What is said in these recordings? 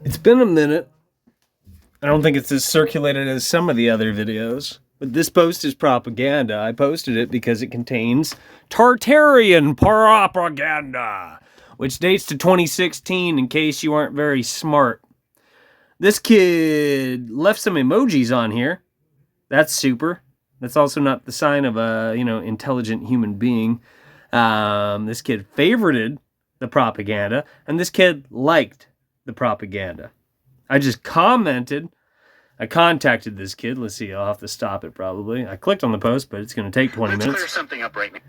It's been a minute. I don't think it's as circulated as some of the other videos, but this post is propaganda. I posted it because it contains Tartarian propaganda, which dates to 2016 in case you aren't very smart. This kid left some emojis on here. That's super. That's also not the sign of a, intelligent human being. This kid favorited the propaganda, and this kid liked the propaganda. I just commented. I contacted this kid. Let's see, I'll have to stop it probably. I clicked on the post, but it's going to take 20 minutes. Let's clear something up right now.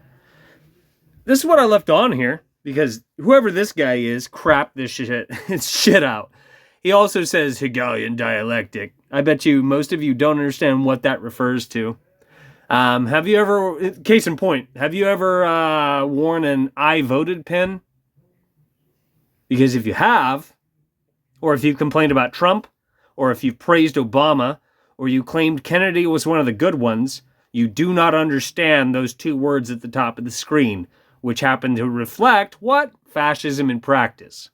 This is what I left on here, because whoever this guy is, crap this shit out. He also says Hegelian dialectic. I bet you most of you don't understand what that refers to. Have you ever, case in point, have you ever worn an I voted pin? Because if you have, or if you've complained about Trump, or if you've praised Obama, or you claimed Kennedy was one of the good ones, you do not understand those two words at the top of the screen, which happen to reflect what? Fascism in practice.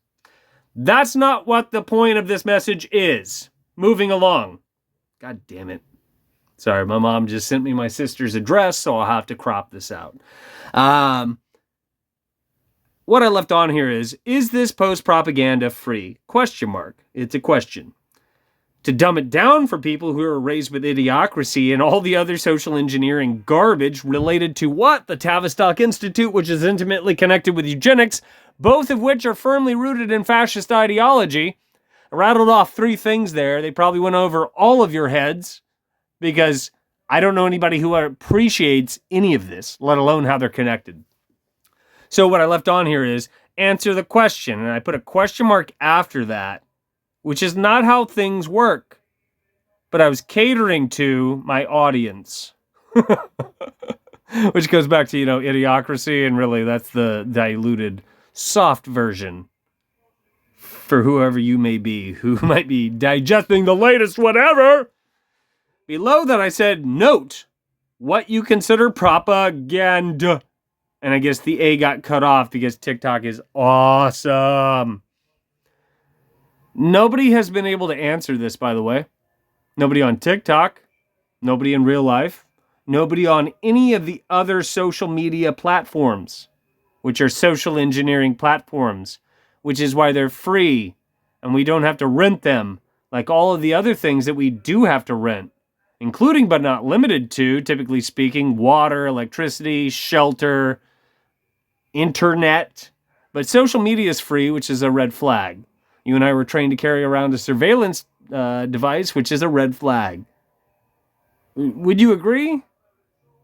That's not what the point of this message is. Moving along. God damn it. Sorry, my mom just sent me my sister's address, so I'll have to crop this out. What I left on here is this post propaganda free? Question mark. It's a question. To dumb it down for people who are raised with idiocracy and all the other social engineering garbage related to what? The Tavistock Institute, which is intimately connected with eugenics, both of which are firmly rooted in fascist ideology. I rattled off 3 things there. They probably went over all of your heads because I don't know anybody who appreciates any of this, let alone how they're connected. So what I left on here is answer the question, and I put a question mark after that, which is not how things work. But I was catering to my audience. Which goes back to, idiocracy, and really that's the diluted, soft version for whoever you may be, who might be digesting the latest whatever. Below that I said, note what you consider propaganda. And I guess the A got cut off because TikTok is awesome. Nobody has been able to answer this, by the way. Nobody on TikTok. Nobody in real life. Nobody on any of the other social media platforms, which are social engineering platforms, which is why they're free and we don't have to rent them like all of the other things that we do have to rent, including but not limited to, typically speaking, water, electricity, shelter, internet. But social media is free, which is a red flag. You and I were trained to carry around a surveillance device, which is a red flag. Would you agree?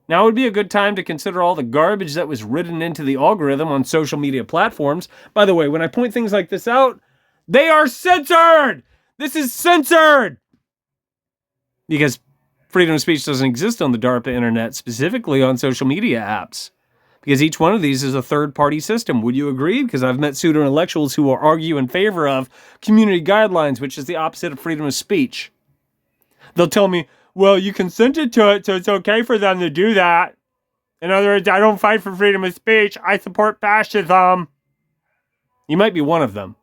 Now would be a good time to consider all the garbage that was written into the algorithm on social media platforms. By the way, when I point things like this out, they are censored! This is censored! Because freedom of speech doesn't exist on the DARPA internet, specifically on social media apps. Because each one of these is a third-party system. Would you agree? Because I've met pseudo-intellectuals who will argue in favor of community guidelines, which is the opposite of freedom of speech. They'll tell me, well, you consented to it, so it's okay for them to do that. In other words, I don't fight for freedom of speech. I support fascism. You might be one of them.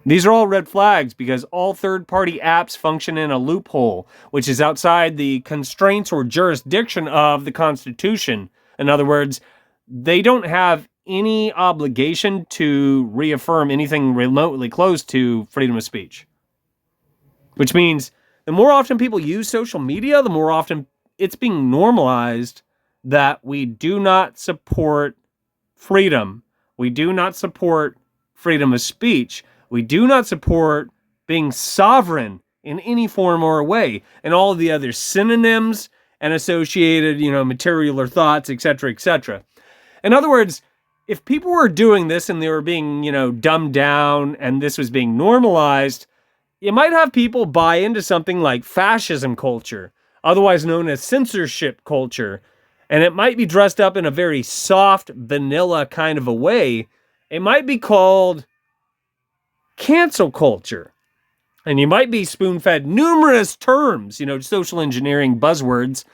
These are all red flags because all third-party apps function in a loophole, which is outside the constraints or jurisdiction of the Constitution. In other words, they don't have any obligation to reaffirm anything remotely close to freedom of speech. Which means the more often people use social media, the more often it's being normalized that we do not support freedom. We do not support freedom of speech. We do not support being sovereign in any form or way, and all of the other synonyms and associated, material or thoughts, etc., etc. In other words, if people were doing this and they were being, dumbed down and this was being normalized, you might have people buy into something like fascism culture, otherwise known as censorship culture, and it might be dressed up in a very soft, vanilla kind of a way. It might be called cancel culture. And you might be spoon-fed numerous terms, social engineering buzzwords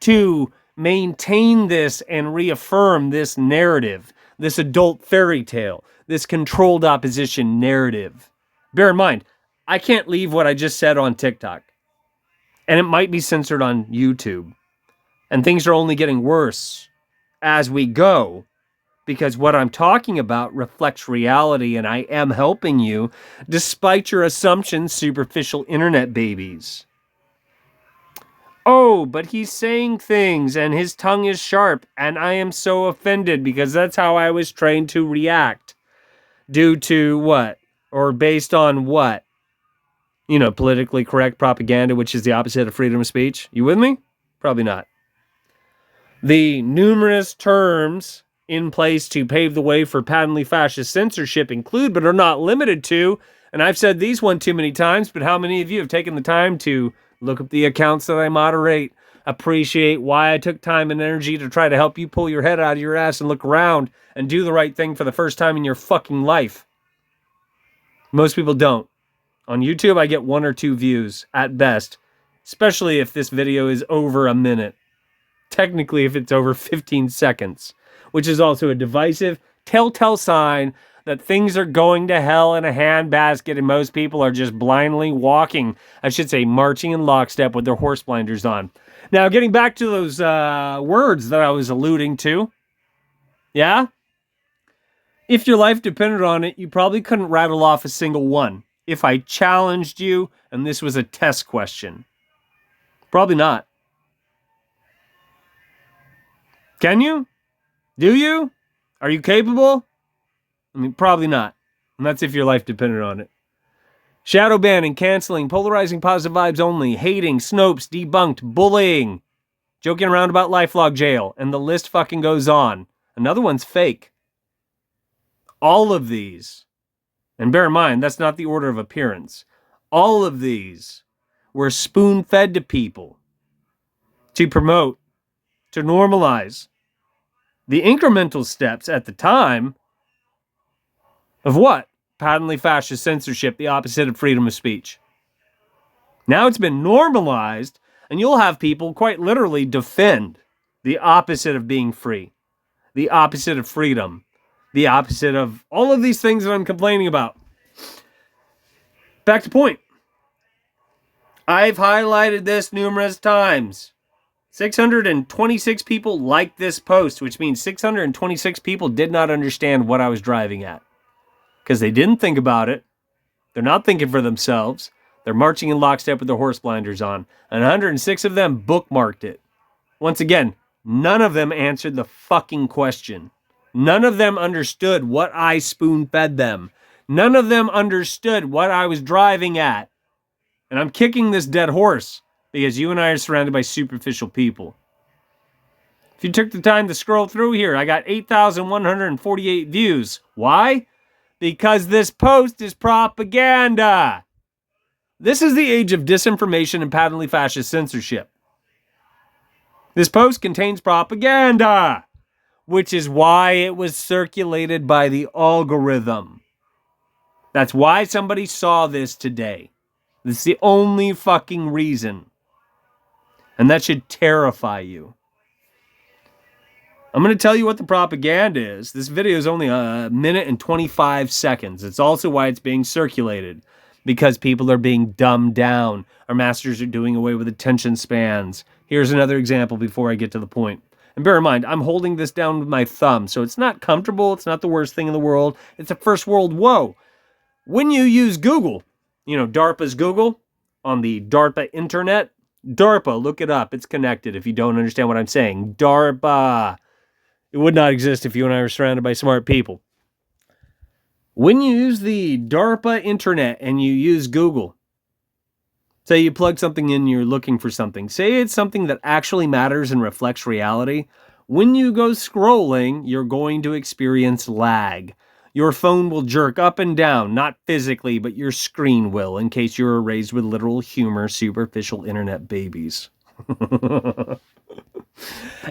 to maintain this and reaffirm this narrative this adult fairy tale, this controlled opposition narrative. Bear in mind, I can't leave what I just said on TikTok. And it might be censored on YouTube. And things are only getting worse as we go, because what I'm talking about reflects reality, and I am helping you despite your assumptions, superficial internet babies. Oh, but he's saying things and his tongue is sharp, and I am so offended because that's how I was trained to react. Due to what? Or based on what? You know, politically correct propaganda, which is the opposite of freedom of speech. You with me? Probably not. The numerous terms in place to pave the way for patently fascist censorship include, but are not limited to, and I've said these one too many times, but how many of you have taken the time to look up the accounts that I moderate, appreciate why I took time and energy to try to help you pull your head out of your ass and look around and do the right thing for the first time in your fucking life? Most people don't. On YouTube, I get 1 or 2 views at best, especially if this video is over a minute. Technically, if it's over 15 seconds, which is also a divisive, telltale sign that things are going to hell in a handbasket and most people are just blindly walking, I should say marching in lockstep with their horse blinders on. Now, getting back to those words that I was alluding to, yeah? If your life depended on it, you probably couldn't rattle off a single one. If I challenged you and this was a test question. Probably not. Can you? Do you? Are you capable? I mean, probably not. And that's if your life depended on it. Shadow banning, canceling, polarizing positive vibes only, hating, Snopes, debunked, bullying, joking around about lifelog jail, and the list fucking goes on. Another one's fake. All of these, and bear in mind, that's not the order of appearance. All of these were spoon-fed to people to promote, to normalize the incremental steps at the time of what? Patently fascist censorship, the opposite of freedom of speech. Now it's been normalized, and you'll have people quite literally defend the opposite of being free, the opposite of freedom, the opposite of all of these things that I'm complaining about. Back to point. I've highlighted this numerous times. 626 people liked this post, which means 626 people did not understand what I was driving at. Because they didn't think about it. They're not thinking for themselves. They're marching in lockstep with their horse blinders on. And 106 of them bookmarked it. Once again, none of them answered the fucking question. None of them understood what I spoon-fed them. None of them understood what I was driving at. And I'm kicking this dead horse because you and I are surrounded by superficial people. If you took the time to scroll through here, I got 8,148 views. Why? Because this post is propaganda. This is the age of disinformation and patently fascist censorship. This post contains propaganda, which is why it was circulated by the algorithm. That's why somebody saw this today. This is the only fucking reason. And that should terrify you. I'm going to tell you what the propaganda is. This video is only a minute and 25 seconds. It's also why it's being circulated. Because people are being dumbed down. Our masters are doing away with attention spans. Here's another example before I get to the point. And bear in mind, I'm holding this down with my thumb, so it's not comfortable. It's not the worst thing in the world. It's a first world woe. When you use Google, you know, DARPA's Google on the DARPA internet. DARPA, look it up. It's connected if you don't understand what I'm saying. DARPA. It would not exist if you and I were surrounded by smart people. When you use the DARPA internet and you use Google, say you plug something in, you're looking for something. Say it's something that actually matters and reflects reality. When you go scrolling, you're going to experience lag. Your phone will jerk up and down, not physically, but your screen will, in case you were raised with literal humor, superficial internet babies.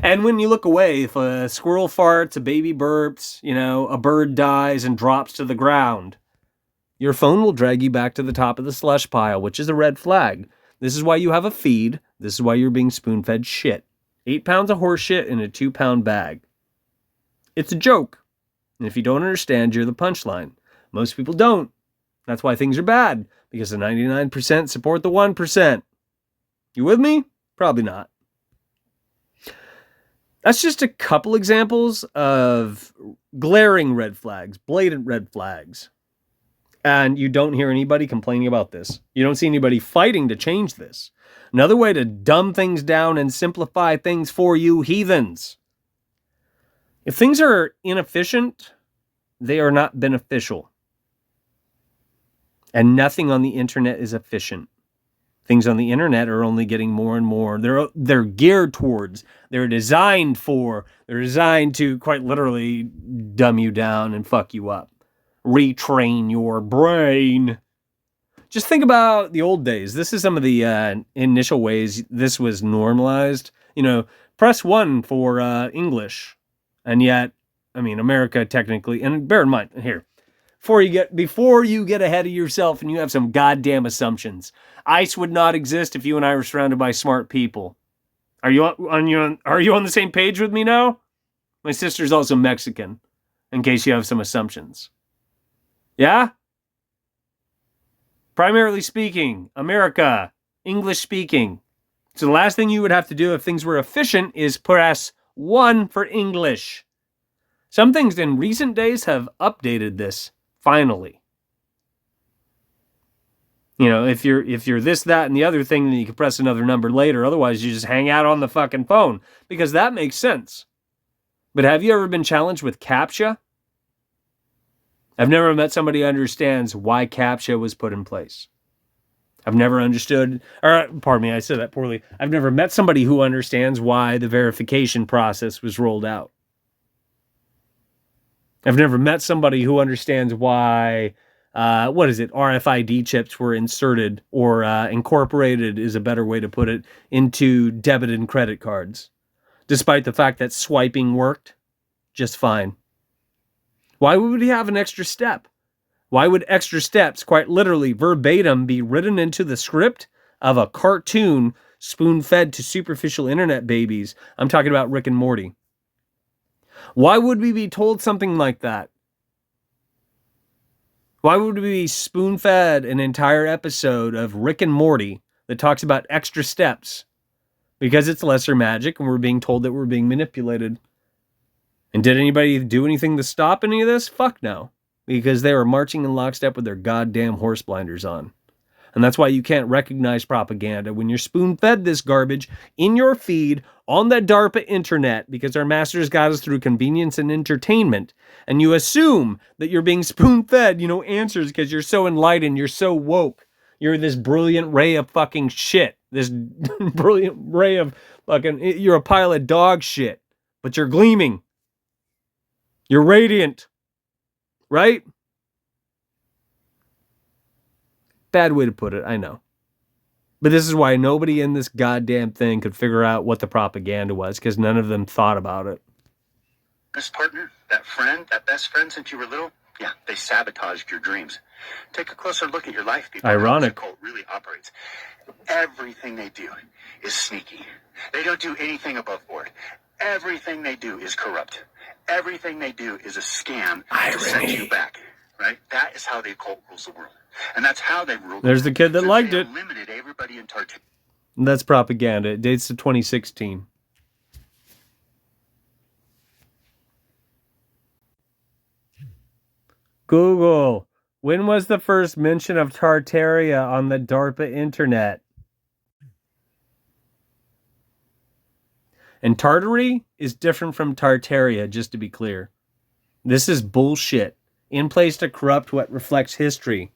And when you look away, if a squirrel farts, a baby burps, you know, a bird dies and drops to the ground, your phone will drag you back to the top of the slush pile, which is a red flag. This is why you have a feed. This is why you're being spoon-fed shit. 8 pounds of horse shit in a 2-pound bag. It's a joke. And if you don't understand, you're the punchline. Most people don't. That's why things are bad, because the 99% support the 1%. You with me? Probably not. That's just a couple examples of glaring red flags, blatant red flags. And you don't hear anybody complaining about this. You don't see anybody fighting to change this. Another way to dumb things down and simplify things for you heathens. If things are inefficient, they are not beneficial. And nothing on the internet is efficient. Things on the internet are only getting more and more. They're geared towards, they're designed to quite literally dumb you down and fuck you up. Retrain your brain. Just think about the old days. This is some of the initial ways this was normalized. Press 1 for English. And yet, America technically, and bear in mind, here, before you get ahead of yourself and you have some goddamn assumptions, ICE would not exist if you and I were surrounded by smart people. Are you on the same page with me now? My sister's also Mexican, in case you have some assumptions. Yeah? Primarily speaking, America, English speaking. So the last thing you would have to do if things were efficient is press 1 for English. Some things in recent days have updated this, finally. If you're this, that, and the other thing, then you can press another number later. Otherwise, you just hang out on the fucking phone, because that makes sense. But have you ever been challenged with CAPTCHA? I've never met somebody who understands why CAPTCHA was put in place. I've never understood, or pardon me, I said that poorly. I've never met somebody who understands why the verification process was rolled out. I've never met somebody who understands why, RFID chips were inserted or incorporated is a better way to put it, into debit and credit cards, despite the fact that swiping worked just fine. Why would we have an extra step? Why would extra steps, quite literally verbatim, be written into the script of a cartoon spoon-fed to superficial internet babies? I'm talking about Rick and Morty. Why would we be told something like that? Why would we be spoon-fed an entire episode of Rick and Morty that talks about extra steps? Because it's lesser magic and we're being told that we're being manipulated. And did anybody do anything to stop any of this? Fuck no. Because they were marching in lockstep with their goddamn horse blinders on. And that's why you can't recognize propaganda when you're spoon-fed this garbage in your feed on the DARPA internet, because our masters got us through convenience and entertainment. And you assume that you're being spoon-fed, answers because you're so enlightened, you're so woke. You're this brilliant ray of fucking shit. This brilliant ray of fucking, you're a pile of dog shit. But you're gleaming. You're radiant. Right? Bad way to put it, I know. But this is why nobody in this goddamn thing could figure out what the propaganda was, because none of them thought about it. This partner, that friend, that best friend since you were little, yeah, they sabotaged your dreams. Take a closer look at your life, people. Ironic. How this cult really operates. Everything they do is sneaky. They don't do anything above board. Everything they do is corrupt. Everything they do is a scam to send you back. Right? That is how the occult rules the world. And that's how they rule. There's the kid that liked it. Eliminated everybody in Tartar. That's propaganda. It dates to 2016. Google. When was the first mention of Tartaria on the DARPA internet? And Tartary is different from Tartaria, just to be clear. This is bullshit. In place to corrupt what reflects history.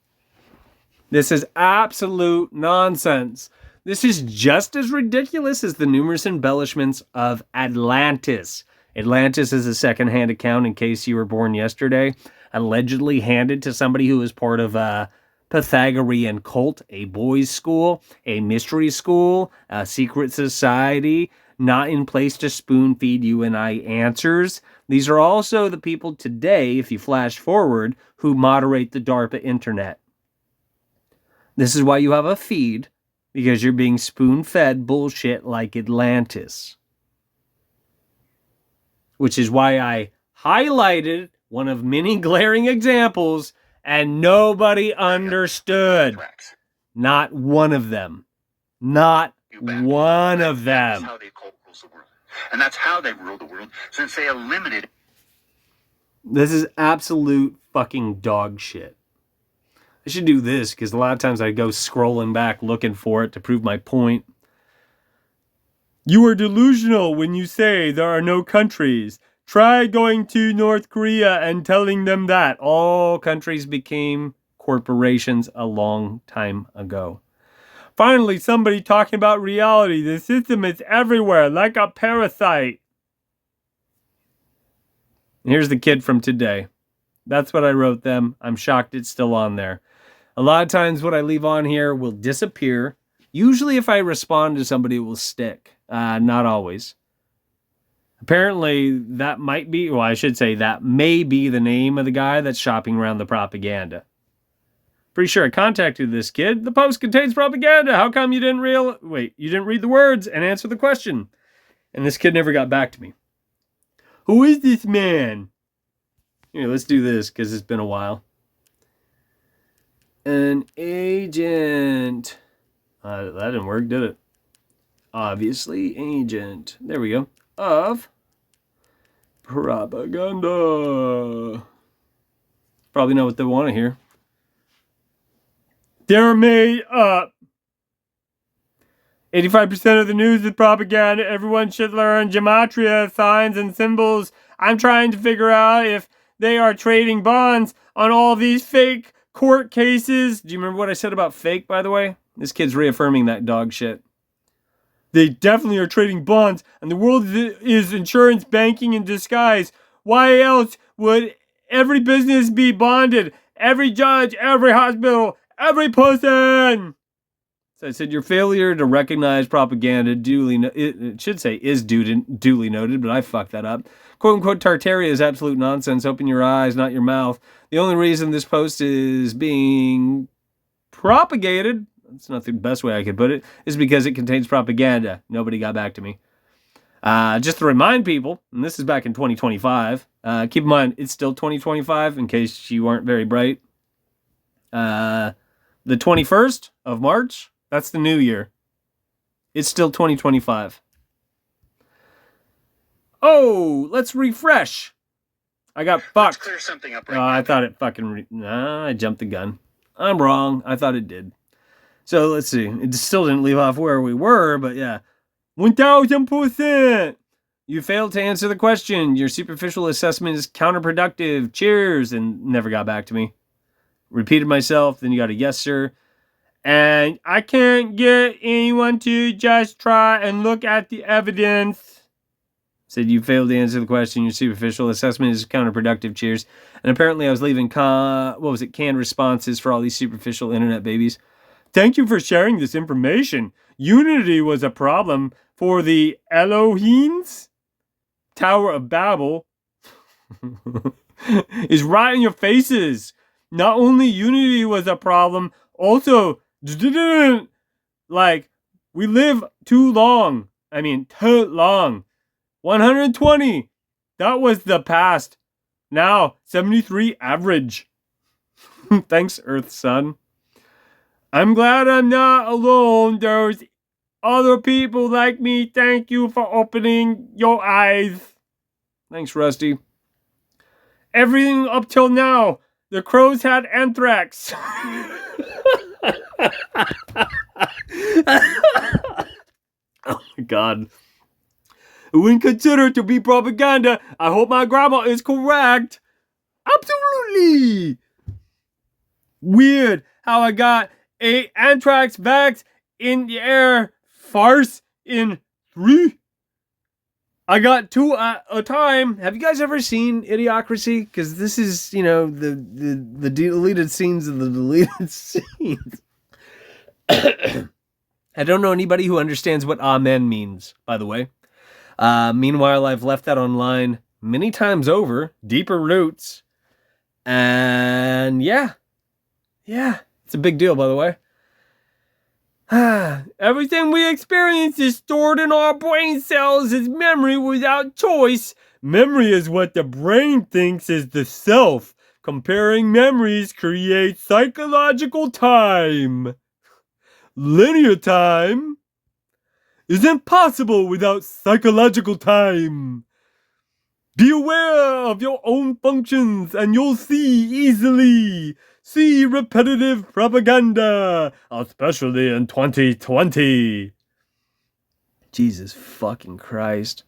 This is absolute nonsense. This is just as ridiculous as the numerous embellishments of Atlantis. Atlantis is a second-hand account, in case you were born yesterday, allegedly handed to somebody who was part of a Pythagorean cult, a boys' school, a mystery school, a secret society, not in place to spoon-feed you and I answers. These are also the people today, if you flash forward, who moderate the DARPA internet. This is why you have a feed, because you're being spoon-fed bullshit like Atlantis. Which is why I highlighted one of many glaring examples, and nobody understood. Anthrax. Not one of them. Not one of That's them. how they rules the world. And that's how they've ruled the world since they eliminated. This is absolute fucking dog shit. I should do this because a lot of times I go scrolling back looking for it to prove my point. You are delusional when you say there are no countries. Try going to North Korea and telling them that. All countries became corporations a long time ago. Finally, somebody talking about reality. The system is everywhere, like a parasite. Here's the kid from today. That's what I wrote them. I'm shocked it's still on there. A lot of times what I leave on here will disappear. Usually if I respond to somebody, it will stick. Not always. Apparently, that might be, well, I should say that may be the name of the guy that's shopping around the propaganda. Pretty sure I contacted this kid. The post contains propaganda. How come you didn't read the words and answer the question? And this kid never got back to me. Who is this man? Here, let's do this because it's been a while. An agent. That didn't work, did it? Obviously, agent. There we go. Of propaganda. Probably know what they want to hear. They're made up. 85% of the news is propaganda. Everyone should learn gematria, signs, and symbols. I'm trying to figure out if they are trading bonds on all these fake court cases. Do you remember what I said about fake, by the way? This kid's reaffirming that dog shit. They definitely are trading bonds, and the world is insurance banking in disguise. Why else would every business be bonded? Every judge, every hospital, every person. So I said your failure to recognize propaganda it should say is duly noted, but I fucked that up. Quote unquote Tartaria is absolute nonsense. Open your eyes, not your mouth. The only reason this post is being propagated, that's not the best way I could put it, is because it contains propaganda. Nobody got back to me. Just to remind people, and this is back in 2025, keep in mind it's still 2025 in case you weren't very bright. The 21st of March, that's the new year. It's still 2025. Oh, let's refresh. I got fucked. Let's clear something up right now. I thought it fucking... I jumped the gun. I'm wrong. I thought it did. So let's see. It still didn't leave off where we were, but yeah. 1000%. You failed to answer the question. Your superficial assessment is counterproductive. Cheers. And never got back to me. Repeated myself. Then you got a yes, sir. And I can't get anyone to just try and look at the evidence. Said you failed to answer the question. Your superficial assessment is counterproductive. Cheers. And apparently I was leaving canned responses for all these superficial internet babies. Thank you for sharing this information. Unity was a problem for the Elohims. Tower of Babel is right in your faces. Not only unity was a problem, also, like, we live too long. I mean, too long. 120. That was the past. Now, 73 average. Thanks, Earth Sun. I'm glad I'm not alone. There's other people like me. Thank you for opening your eyes. Thanks, Rusty. Everything up till now, the crows had anthrax. Oh my God. When considered to be propaganda, I hope my grandma is correct. Absolutely. Weird how I got a anthrax vax in the air farce in 3. I got 2 at a time. Have you guys ever seen Idiocracy? Because this is, the deleted scenes of the deleted scenes. I don't know anybody who understands what amen means, by the way. Meanwhile, I've left that online many times over. Deeper roots. And yeah, it's a big deal, by the way. Everything we experience is stored in our brain cells as memory without choice. Memory is what the brain thinks is the self. Comparing memories creates psychological time. Linear time is impossible without psychological time. Be aware of your own functions and you'll see easily. See repetitive propaganda, especially in 2020. Jesus fucking Christ.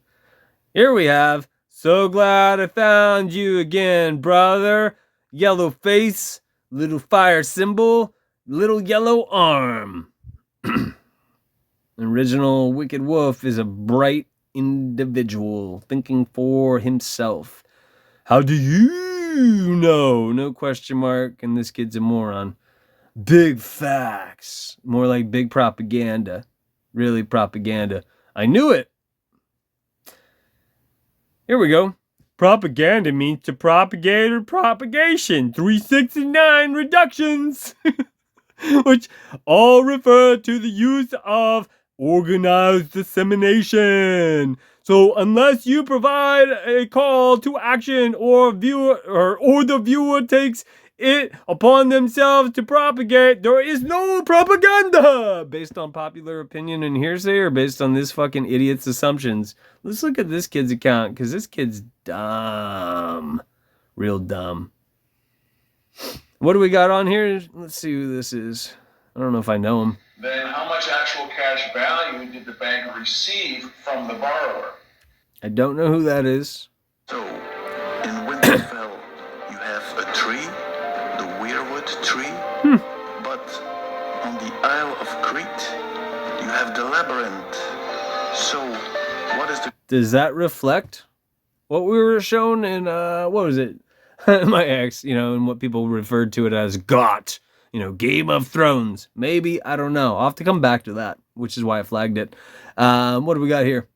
Here we have, so glad I found you again, brother. Yellow face, little fire symbol, little yellow arm. Original Wicked Wolf is a bright individual thinking for himself. How do you know? No question mark, and this kid's a moron. Big facts. More like big propaganda. Really propaganda. I knew it. Here we go. Propaganda means to propagate or propagation. 369 reductions. Which all refer to the use of organized dissemination. So unless you provide a call to action or the viewer takes it upon themselves to propagate, there is no propaganda. Based on popular opinion and hearsay, or based on this fucking idiot's assumptions? Let's look at this kid's account, because this kid's dumb. Real dumb. What do we got on here? Let's see who this is. I don't know if I know him. Then how much actual cash value did the bank receive from the borrower? I don't know who that is. So, in Winterfell, you have a tree, the weirwood tree, but on the Isle of Crete, you have the labyrinth. So, what is the... Does that reflect what we were shown in, what was it? My ex, and what people referred to it as GOT, Game of Thrones. Maybe, I don't know. I'll have to come back to that, which is why I flagged it. What do we got here?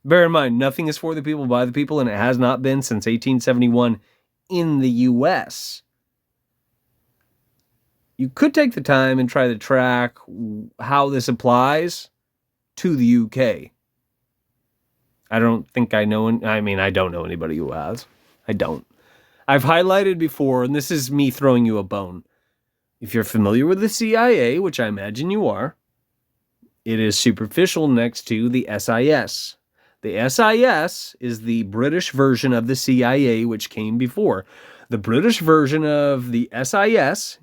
Bear in mind, nothing is for the people, by the people, and it has not been since 1871 in the U.S. You could take the time and try to track how this applies to the UK. I don't think I know. I don't know anybody who has. I don't. I've highlighted before, and this is me throwing you a bone. If you're familiar with the CIA, which I imagine you are, it is superficial next to the SIS. The SIS is the British version of the CIA, which came before. The British version of the SIS,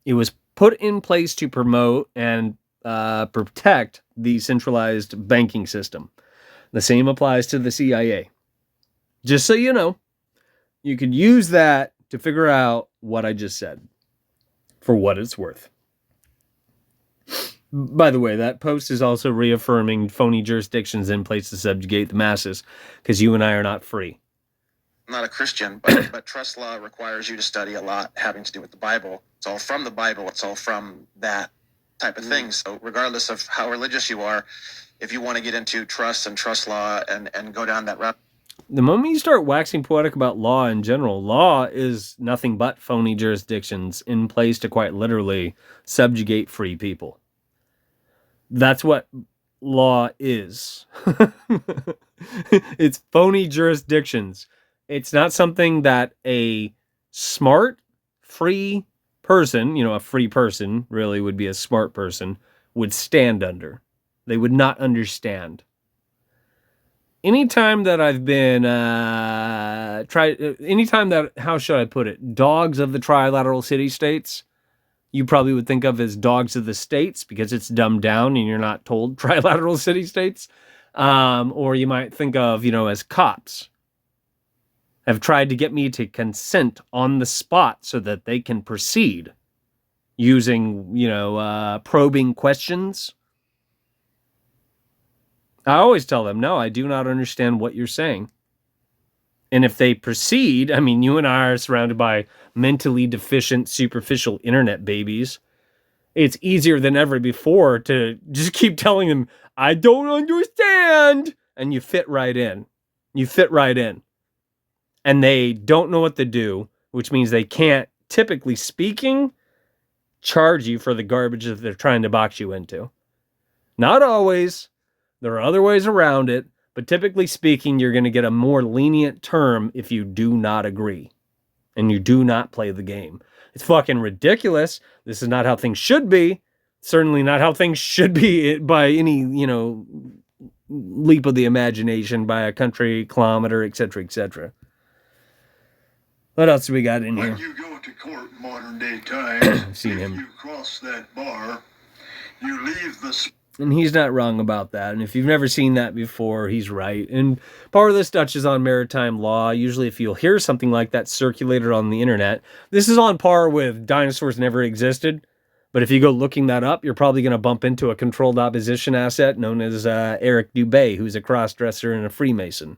it was put in place to promote and protect the centralized banking system. The same applies to the CIA. Just so you know, you could use that to figure out what I just said, for what it's worth. By the way, that post is also reaffirming phony jurisdictions in place to subjugate the masses, because you and I are not free. I'm not a Christian, but trust law requires you to study a lot having to do with the Bible. It's all from the Bible. It's all from that type of thing. So regardless of how religious you are, if you want to get into trust and trust law and go down that route. The moment you start waxing poetic about law in general, law is nothing but phony jurisdictions in place to quite literally subjugate free people. That's what law is. It's phony jurisdictions. It's not something that a smart, free person, a free person really would be a smart person, would stand under. They would not understand. Anytime that I've been how should I put it, dogs of the trilateral city-states, you probably would think of as dogs of the states because it's dumbed down and you're not told trilateral city-states. Or you might think of, as cops have tried to get me to consent on the spot so that they can proceed using, probing questions. I always tell them, no, I do not understand what you're saying. And if they proceed, you and I are surrounded by mentally deficient, superficial internet babies. It's easier than ever before to just keep telling them, I don't understand. And you fit right in. And they don't know what to do, which means they can't, typically speaking, charge you for the garbage that they're trying to box you into. Not always. There are other ways around it, but typically speaking, you're going to get a more lenient term if you do not agree and you do not play the game. It's fucking ridiculous. This is not how things should be. Certainly not how things should be by any, leap of the imagination by a country kilometer, etc., etc. What else do we got in here? When you go to court in modern day times, Seen if him. you cross that bar, you leave the And he's not wrong about that. And if you've never seen that before, he's right. And part of this touches on maritime law. Usually if you'll hear something like that circulated on the internet, this is on par with dinosaurs never existed. But if you go looking that up, you're probably going to bump into a controlled opposition asset known as Eric Dubé, who's a cross-dresser and a Freemason.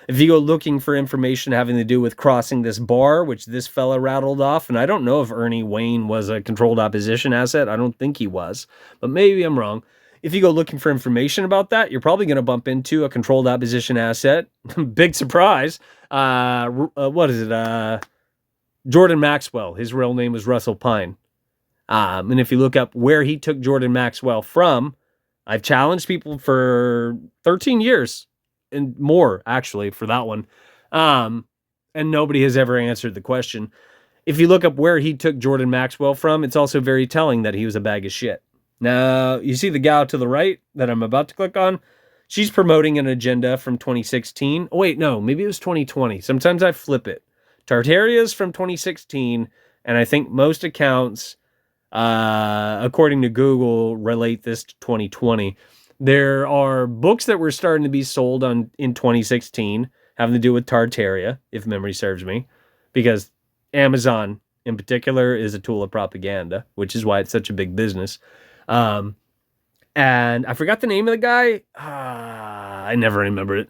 If you go looking for information having to do with crossing this bar, which this fella rattled off, and I don't know if Ernie Wayne was a controlled opposition asset. I don't think he was, but maybe I'm wrong. If you go looking for information about that, you're probably going to bump into a controlled opposition asset. Big surprise. What is it? Jordan Maxwell. His real name was Russell Pine. And if you look up where he took Jordan Maxwell from, I've challenged people for 13 years and more, actually, for that one. And nobody has ever answered the question. If you look up where he took Jordan Maxwell from, it's also very telling that he was a bag of shit. Now, you see the gal to the right that I'm about to click on? She's promoting an agenda from 2016. Oh, wait, no, maybe it was 2020. Sometimes I flip it. Tartaria's from 2016, and I think most accounts, according to Google, relate this to 2020. There are books that were starting to be sold in 2016 having to do with Tartaria, if memory serves me, because Amazon in particular is a tool of propaganda, which is why it's such a big business. And I forgot the name of the guy. I never remember it.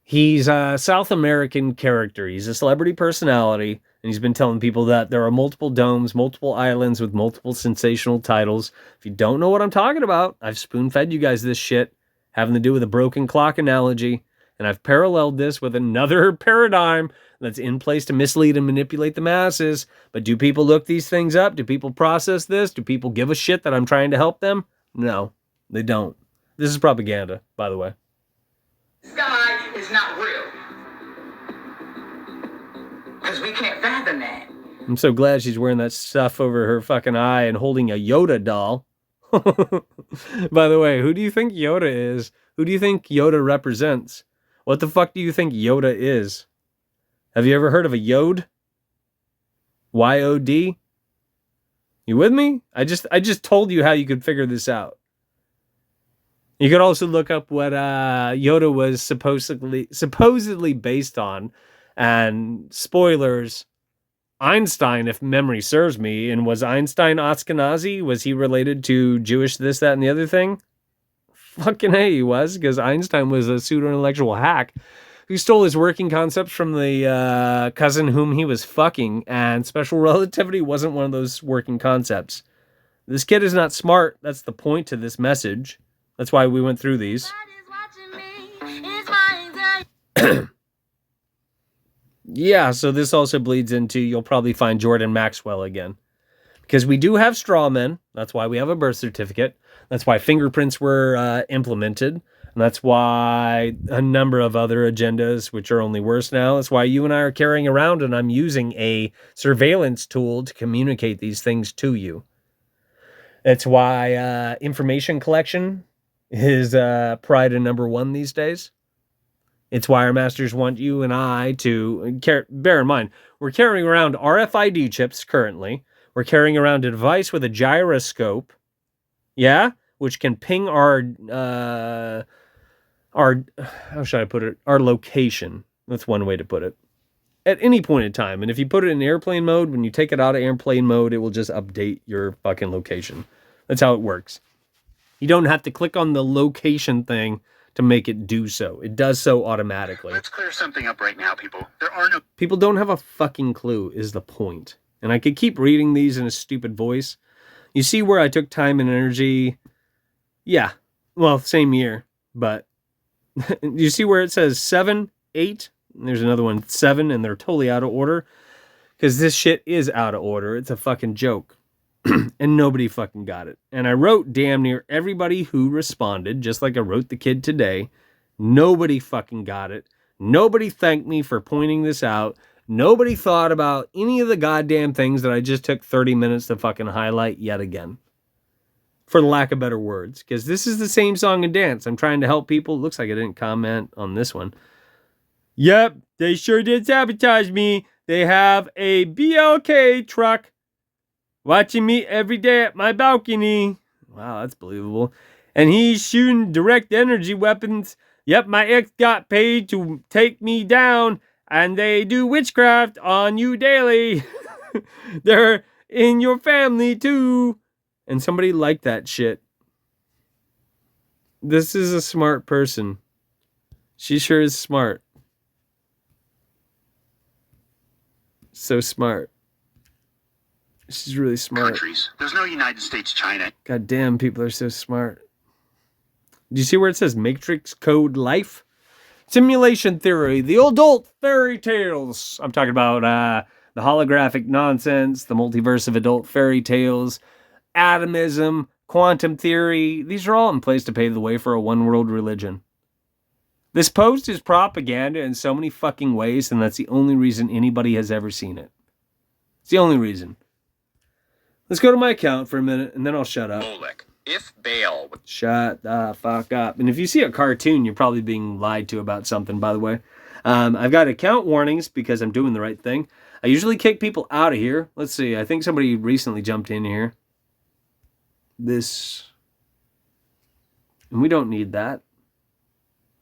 He's a South American character. He's a celebrity personality, and he's been telling people that there are multiple domes, multiple islands with multiple sensational titles. If you don't know what I'm talking about, I've spoon-fed you guys this shit having to do with a broken clock analogy, and I've paralleled this with another paradigm that's in place to mislead and manipulate the masses. But do people look these things up? Do people process this? Do people give a shit that I'm trying to help them? No, they don't. This is propaganda, by the way. Sky is not real. Because we can't fathom that. I'm so glad she's wearing that stuff over her fucking eye and holding a Yoda doll. By the way, who do you think Yoda is? Who do you think Yoda represents? What the fuck do you think Yoda is? Have you ever heard of a Yod? Y-O-D? You with me? I just told you how you could figure this out. You could also look up what Yoda was supposedly based on. And spoilers, Einstein, if memory serves me. And was Einstein Ashkenazi? Was he related to Jewish this, that, and the other thing? Fucking hey, he was, because Einstein was a pseudo-intellectual hack who stole his working concepts from the cousin whom he was fucking, and special relativity wasn't one of those working concepts. This kid is not smart. That's the point to this message. That's why we went through these. Yeah, so this also bleeds into, you'll probably find Jordan Maxwell again. Because we do have straw men. That's why we have a birth certificate. That's why fingerprints were implemented. And that's why a number of other agendas, which are only worse now. That's why you and I are carrying around, and I'm using a surveillance tool to communicate these things to you. That's why information collection is priority number one these days. It's why our masters want you and I to bear in mind, we're carrying around RFID chips currently. We're carrying around a device with a gyroscope, yeah, which can ping our how should I put it? Our location. That's one way to put it. At any point in time. And if you put it in airplane mode, when you take it out of airplane mode, it will just update your fucking location. That's how it works. You don't have to click on the location thing to make it do so. It does so automatically. Let's clear something up right now, people. There are no... People don't have a fucking clue is the point. And I could keep reading these in a stupid voice. You see where I took time and energy? Yeah. Well, same year. But you see where it says 7, 8? And there's another one, 7, and they're totally out of order. Because this shit is out of order. It's a fucking joke. And nobody fucking got it. And I wrote damn near everybody who responded, just like I wrote the kid today. Nobody fucking got it. Nobody thanked me for pointing this out. Nobody thought about any of the goddamn things that I just took 30 minutes to fucking highlight yet again. For the lack of better words. Because this is the same song and dance. I'm trying to help people. It looks like I didn't comment on this one. Yep, they sure did sabotage me. They have a BLK truck watching me every day at my balcony. Wow, that's believable. And he's shooting direct energy weapons. Yep, my ex got paid to take me down, and they do witchcraft on you daily. They're in your family too. And somebody liked that shit. This is a smart person. She sure is smart. So smart. She's really smart. Countries. There's no United States, China. God damn, people are so smart. Do you see where it says Matrix Code Life? Simulation theory, the adult fairy tales. I'm talking about the holographic nonsense, the multiverse of adult fairy tales, atomism, quantum theory. These are all in place to pave the way for a one-world religion. This post is propaganda in so many fucking ways, and that's the only reason anybody has ever seen it. It's the only reason. Let's go to my account for a minute, and then I'll shut up. Molech, if Baal... Shut the fuck up. And if you see a cartoon, you're probably being lied to about something, by the way. I've got account warnings because I'm doing the right thing. I usually kick people out of here. Let's see. I think somebody recently jumped in here. This. And we don't need that.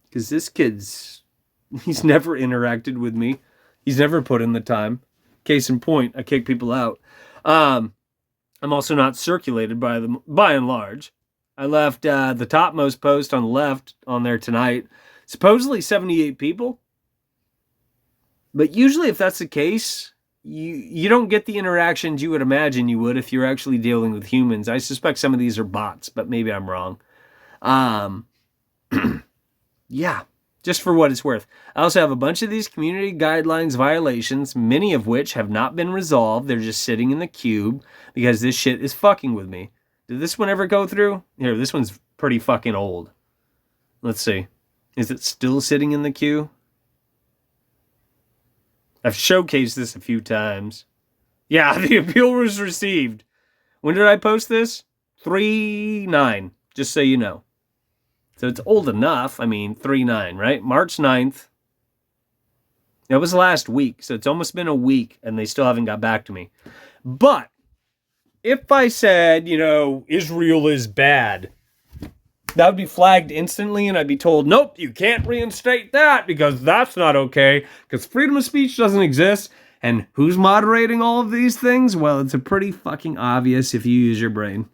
Because this kid's... He's never interacted with me. He's never put in the time. Case in point, I kick people out. I'm also not circulated by them, by and large. I left the topmost post on the left on there tonight. Supposedly 78 people. But usually if that's the case, you don't get the interactions you would imagine you would if you're actually dealing with humans. I suspect some of these are bots, but maybe I'm wrong. Yeah, just for what it's worth. I also have a bunch of these community guidelines violations, many of which have not been resolved. They're just sitting in the cube because this shit is fucking with me. Did this one ever go through? Here, this one's pretty fucking old. Let's see. Is it still sitting in the queue? I've showcased this a few times. Yeah, the appeal was received. When did I post this? 3/9, just so you know. So it's old enough. I mean, 3/9, right? March 9th. That was last week, so it's almost been a week, and they still haven't got back to me. But if I said, Israel is bad, that would be flagged instantly, and I'd be told, nope, you can't reinstate that because that's not okay, because freedom of speech doesn't exist. And who's moderating all of these things? Well, it's a pretty fucking obvious if you use your brain.